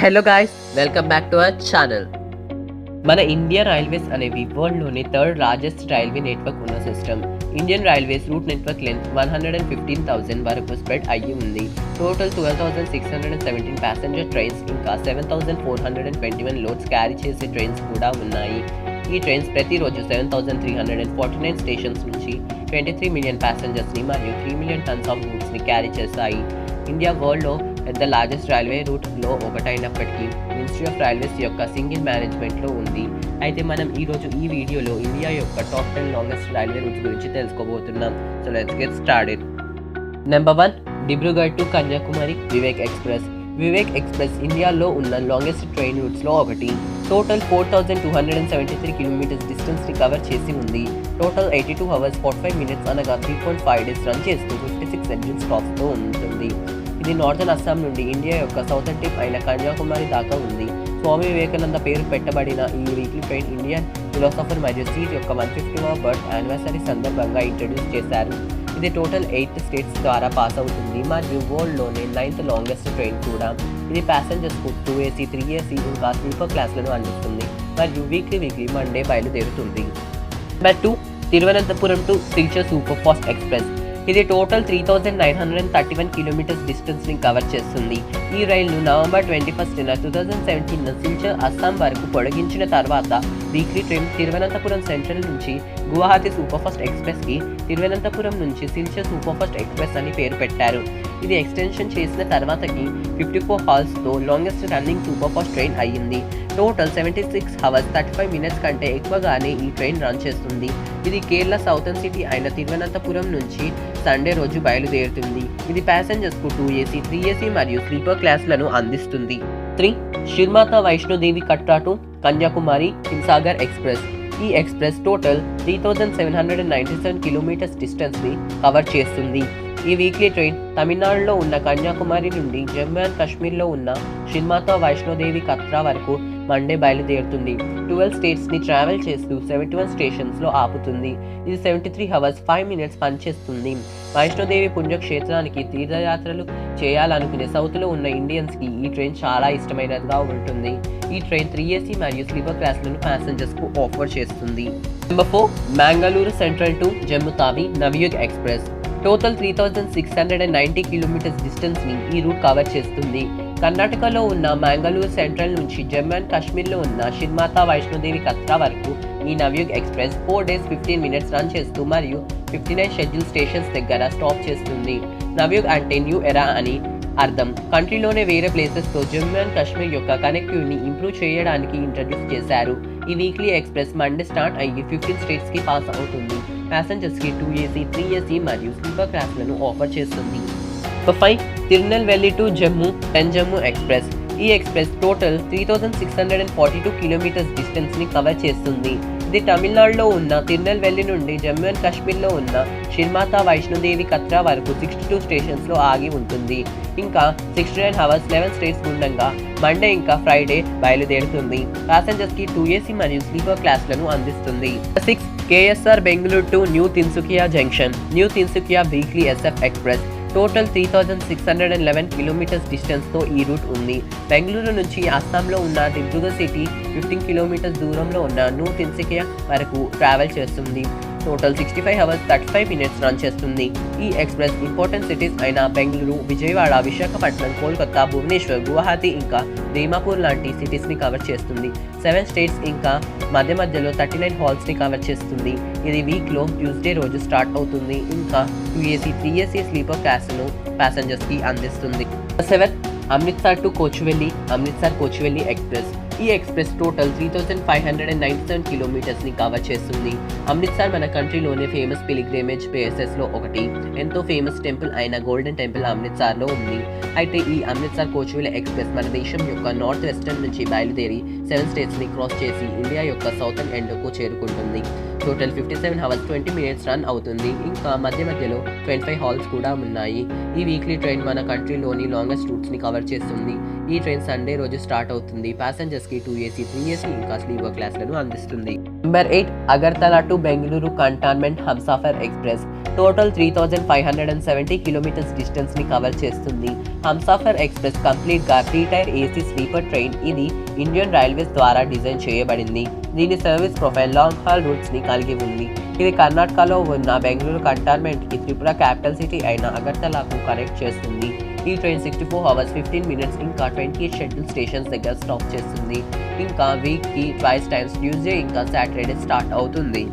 Hello guys, welcome back to our channel. మన Indian railways అనేవి వరల్డ్లోని థర్డ్ లార్జెస్ట్ రైల్వే నెట్వర్క్ ఉన్న system. Indian railways route network length 115,000 వరకు spread అయ్యి ఉంది. టోటల్ 12,617 ప్యాసింజర్ ట్రైన్స్ ఇంకా 7,421 లోడ్స్ క్యారీ చేసే ట్రైన్స్ కూడా ఉన్నాయి. ఈ ట్రైన్స్ ప్రతిరోజు 7,349 స్టేషన్స్ నుంచి 23 మిలియన్ ప్యాసింజర్స్ని మరియు 3 మిలియన్ టన్స్ ఆఫ్ గూడ్స్ని క్యారీ చేస్తాయి. ఇండియా వరల్డ్లో పెద్ద లార్జెస్ట్ రైల్వే రూట్లో ఒకటైనప్పటికీ మినిస్ట్రీ ఆఫ్ రైల్వేస్ యొక్క సింగిల్ మేనేజ్మెంట్లో ఉంది. అయితే మనం ఈరోజు ఈ వీడియోలో ఇండియా యొక్క టాప్ 10 లాంగెస్ట్ రైల్వే రూట్స్ గురించి తెలుసుకోబోతున్నాం. So let's get started. Number 1, Dibrugarh to Kanyakumari Vivek express. Vivek express ఇండియాలో ఉన్న లాంగెస్ట్ ట్రైన్ రూట్స్లో ఒకటి. టోటల్ 4,273 కిలోమీటర్స్ డిస్టెన్స్ని కవర్ చేసి ఉంది. టోటల్ 82 అవర్స్ 45 మినిట్స్ అనగా 3.5 డేస్ రన్ చేస్తూ 56 షెడ్యూల్ స్టాప్స్తో ఉంటుంది. ఇది నార్థన్ అస్సాం నుండి ఇండియా యొక్క సౌతర్న్ టిప్ అయిన కన్యాకుమారి దాకా ఉంది. స్వామి వివేకానంద పేరు పెట్టబడిన ఈ వీక్లీ ట్రైన్ ఇండియన్ ఫిలాసఫర్ మరియు సీట్ యొక్క 150వ బర్త్ యానివర్సరీ సందర్భంగా ఇంట్రడ్యూస్ చేశారు. ఇది టోటల్ 8 స్టేట్స్ ద్వారా పాస్ అవుతుంది మరియు వరల్డ్లోనే 9th లాంగెస్ట్ ట్రైన్ కూడా. ఇది ప్యాసింజర్స్కు 2AC, 3AC ఇంకా స్లీపర్ క్లాస్లను అందిస్తుంది మరియు వీక్లీ మండే బయలుదేరుతుంది. Number 2, Thiruvananthapuram to Silchar super Fast express. ఇది టోటల్ 3,931 కిలోమీటర్స్ డిస్టెన్స్ని కవర్ చేస్తుంది. ఈ రైలును నవంబర్ 21, 2017 సిల్చర్ అస్సాం వరకు పొడిగించిన తర్వాత వీక్లీ ట్రైన్ తిరువనంతపురం సెంట్రల్ నుంచి గువాహతి సూపర్ ఫాస్ట్ ఎక్స్ప్రెస్కి తిరువనంతపురం నుంచి సిల్చర్ సూపర్ ఫాస్ట్ ఎక్స్ప్రెస్ అని పేరు పెట్టారు. ఇది ఎక్స్టెన్షన్ చేసిన తర్వాతకి 54 హాల్స్తో longest running super fast train అయ్యింది. టోటల్ 76 అవర్స్ 35 మినిట్స్ కంటే ఎక్కువగానే ఈ ట్రైన్ రన్ చేస్తుంది. ఇది కేరళ సౌతర్న్ సిటీ అయిన తిరువనంతపురం నుంచి సండే రోజు బయలుదేరుతుంది. ఇది ప్యాసింజర్స్కు 2AC, 3AC మరియు స్లీపర్ క్లాస్లను అందిస్తుంది. 3, శ్రీమాతా వైష్ణోదేవి కట్రా టు కన్యాకుమారి హింసాగర్ ఎక్స్ప్రెస్. ఈ ఎక్స్ప్రెస్ టోటల్ 3,797 కిలోమీటర్స్ డిస్టెన్స్ని కవర్ చేస్తుంది. ఈ వీక్లీ ట్రైన్ తమిళనాడులో ఉన్న కన్యాకుమారి నుండి జమ్మూ అండ్ కాశ్మీర్లో ఉన్న శ్రీమాతా వైష్ణోదేవి కత్రా వరకు మండే బయలుదేరుతుంది. 12 స్టేట్స్ని ట్రావెల్ చేస్తూ 71 స్టేషన్స్లో ఆపుతుంది. ఇది 73 అవర్స్ 5 మినిట్స్ పనిచేస్తుంది. వైష్ణోదేవి పుణ్యక్షేత్రానికి తీర్థయాత్రలు చేయాలనుకునే సౌత్లో ఉన్న ఇండియన్స్కి ఈ ట్రైన్ చాలా ఇష్టమైనదిగా ఉంటుంది. ఈ ట్రైన్ 3AC మరియు స్లీపర్ క్లాస్లను ప్యాసింజర్స్కు ఆఫర్ చేస్తుంది. Number 4, Mangaluru Central to Jammu Tawi Navyug Express. Total 3,690 kilometres డిస్టెన్స్ని ఈ రూట్ కవర్ చేస్తుంది. కర్ణాటకలో ఉన్న మ్యాంగళూరు సెంట్రల్ నుంచి జమ్మూ అండ్ కాశ్మీర్లో ఉన్న శ్రీమాతా వైష్ణోదేవి కత్రా వరకు ఈ Navyug express 4 days 15 minutes run చేస్తూ మరియు 59 షెడ్యూల్ స్టేషన్స్ దగ్గర స్టాప్ చేస్తుంది. నవయుగ్ అంటే న్యూ ఎరా అని అర్థం. కంట్రీలోనే వేరే ప్లేసెస్తో జమ్మూ అండ్ కాశ్మీర్ యొక్క కనెక్టివిటీని ఇంప్రూవ్ చేయడానికి ఇంట్రడ్యూస్ చేశారు. ఈ వీక్లీ ఎక్స్ప్రెస్ మండే స్టార్ట్ అయ్యి 15 స్టేట్స్కి పాస్ అవుతుంది. ప్యాసింజర్స్కి 2AC, 3AC మరియు స్లీపర్ క్లాస్లను ఆఫర్ చేస్తుంది. 5, Tirunelveli to Jammu and Jammu express. ఈ ఎక్స్ప్రెస్ టోటల్ 3,642 కిలోమీటర్స్ డిస్టెన్స్ని కవర్ చేస్తుంది. ఇది తమిళనాడులో ఉన్న తిరునెల్వేలి నుండి జమ్మూ అండ్ కాశ్మీర్లో ఉన్న శ్రీమాతా వైష్ణోదేవి కత్రా వరకు 62 స్టేషన్స్లో ఆగి ఉంటుంది. ఇంకా 69 అవర్స్ 11 స్టేట్స్ గుండంగా మండే ఇంకా ఫ్రైడే బయలుదేరుతుంది. ప్యాసింజర్స్కి 2AC మరియు స్లీపర్ క్లాస్లను అందిస్తుంది. 6, KSR Bengaluru to New Tinsukia Junction. New Tinsukia Weekly SF Express. Total 3,611 kilometres డిస్టెన్స్తో ఈ రూట్ ఉంది. బెంగళూరు నుంచి అస్సాంలో ఉన్న దిబ్రూగఢ్ సిటీ 15 కిలోమీటర్స్ దూరంలో ఉన్న న్యూ తిన్సుకియా వరకు ట్రావెల్ చేస్తుంది. టోటల్ 65 అవర్స్ 35 మినిట్స్ రన్ చేస్తుంది. ఈ ఎక్స్ప్రెస్ ఇంపార్టెంట్ సిటీస్ అయిన బెంగళూరు, విజయవాడ, విశాఖపట్నం, కోల్కతా, భువనేశ్వర్, గువాహతి ఇంకా దీమాపూర్ లాంటి సిటీస్ని కవర్ చేస్తుంది. 7 స్టేట్స్ ఇంకా మధ్యలో 39 హాల్స్ని కవర్ చేస్తుంది. ఇది వీక్లో ట్యూస్డే రోజు స్టార్ట్ అవుతుంది. ఇంకా 2AC, 3AC స్లీపర్ క్లాస్ను ప్యాసింజర్స్కి అందిస్తుంది. 7, అమృత్సర్ టు కోచువెల్లి ఎక్స్ప్రెస్. ఈ ఎక్స్ప్రెస్ టోటల్ 3,597 కిలోమీటర్స్ని కవర్ చేస్తుంది. అమృత్సర్ మన కంట్రీలోనే ఫేమస్ పిలిగ్రిమేజ్ ప్లేసెస్లో ఒకటి. ఎంతో ఫేమస్ టెంపుల్ అయిన గోల్డెన్ టెంపుల్ అమృత్సర్లో ఉంది. అయితే ఈ అమృత్సర్ కోచువెల్లి ఎక్స్ప్రెస్ మన దేశం యొక్క నార్త్ వెస్టర్న్ నుంచి బయలుదేరి 7 స్టేట్స్ని క్రాస్ చేసి ఇండియా యొక్క సౌతర్న్ ఎండ్కు చేరుకుంటుంది. టోటల్ 57 అవర్స్ 20 మినిట్స్ రన్ అవుతుంది. ఇంకా మధ్యలో 25 హాల్స్ కూడా ఉన్నాయి. ఈ వీక్లీ ట్రైన్ మన కంట్రీలోని లాంగెస్ట్ రూట్స్ని కవర్ చేస్తుంది. ఈ ట్రైన్ సండే రోజు స్టార్ట్ అవుతుంది. ప్యాసింజర్స్ కి 2 AC 3 AC ఇంకా స్లీపర్ క్లాస్లను అందిస్తుంది. Number 8 Agartala to Bengaluru cantonment Humsafar express total 3570 kilometres distance ని కవర్ చేస్తుంది. హంసఫర్ ఎక్స్ప్రెస్ కంప్లీట్ గా 3 టైర్ ఏసీ స్లీపర్ ట్రైన్. ఇది ఇండియన్ రైల్వేస్ ద్వారా డిజైన్ చేయబడింది. దీని service profile long hall roots ని కలిగి ఉంది. ఇది కర్ణాటకలో ఉన్న బెంగళూరు కంటోన్మెంట్ కి త్రిపుర క్యాపిటల్ సిటీ అయిన అగర్తలకు కనెక్ట్ చేస్తుంది. ఈ ట్రైన్ 64 అవర్స్ 15 మినిట్స్ ఇంకా 28 షెడ్యూల్ స్టేషన్స్ దగ్గర స్టాప్ చేస్తుంది. ఇంకా వీక్ కి ట్వైస్ టైమ్స్ ట్యూస్డే ఇంకా సాటర్డే స్టార్ట్ అవుతుంది.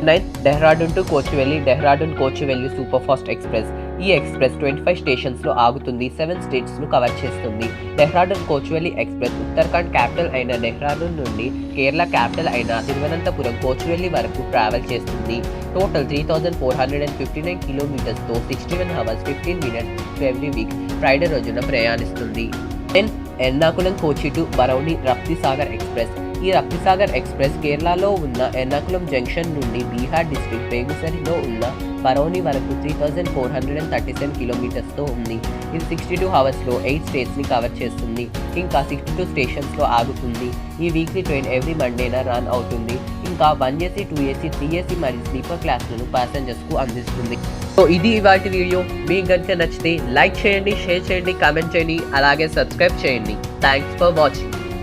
9 Dehradun to Kochuveli Dehradun Kochuveli Super Fast Express. ఈ ఎక్స్ప్రెస్ 25 స్టేషన్స్ లో ఆగుతుంది. 7 స్టేట్స్ ను కవర్ చేస్తుంది. డెహ్రాడూన్ కోచువెల్లి ఎక్స్ప్రెస్ ఉత్తరాఖండ్ క్యాపిటల్ అయిన డెహ్రాడూన్ నుండి కేరళ క్యాపిటల్ అయిన తిరువనంతపురం కోచువెల్లి వరకు ట్రావెల్ చేస్తుంది. టోటల్ 3459 కిలోమీటర్స్ తో 61 hours 15 minutes every week Friday రోజున ప్రయాణిస్తుంది. 10 ఎర్నాకులం కోచి టు బరౌని రప్తిసాగర్ ఎక్స్ప్రెస్. ఈ రప్తిసాగర్ ఎక్స్ప్రెస్ కేరళలో ఉన్న ఎర్నాకులం జంక్షన్ నుండి బీహార్ డిస్ట్రిక్ట్ బేగుసరిలో ఉన్న బరౌని వరకు 3437 కిలోమీటర్స్తో ఉంది. ఇది 62 అవర్స్లో 8 స్టేట్స్ని కవర్ చేస్తుంది. ఇంకా 62 స్టేషన్స్లో ఆగుతుంది. ఈ వీక్లీ ట్రైన్ ఎవ్రీ మండేన రన్ అవుతుంది. ఇంకా 1 AC 2 AC 3 AC మరియు స్లీపర్ క్లాస్లను ప్యాసింజర్స్కు అందిస్తుంది. సో ఇది ఇవాల్టి వీడియో. మీకు కనుక నచ్చితే లైక్ చేయండి, షేర్ చేయండి, కామెంట్ చేయండి, అలాగే సబ్స్క్రైబ్ చేయండి. Thanks for watching.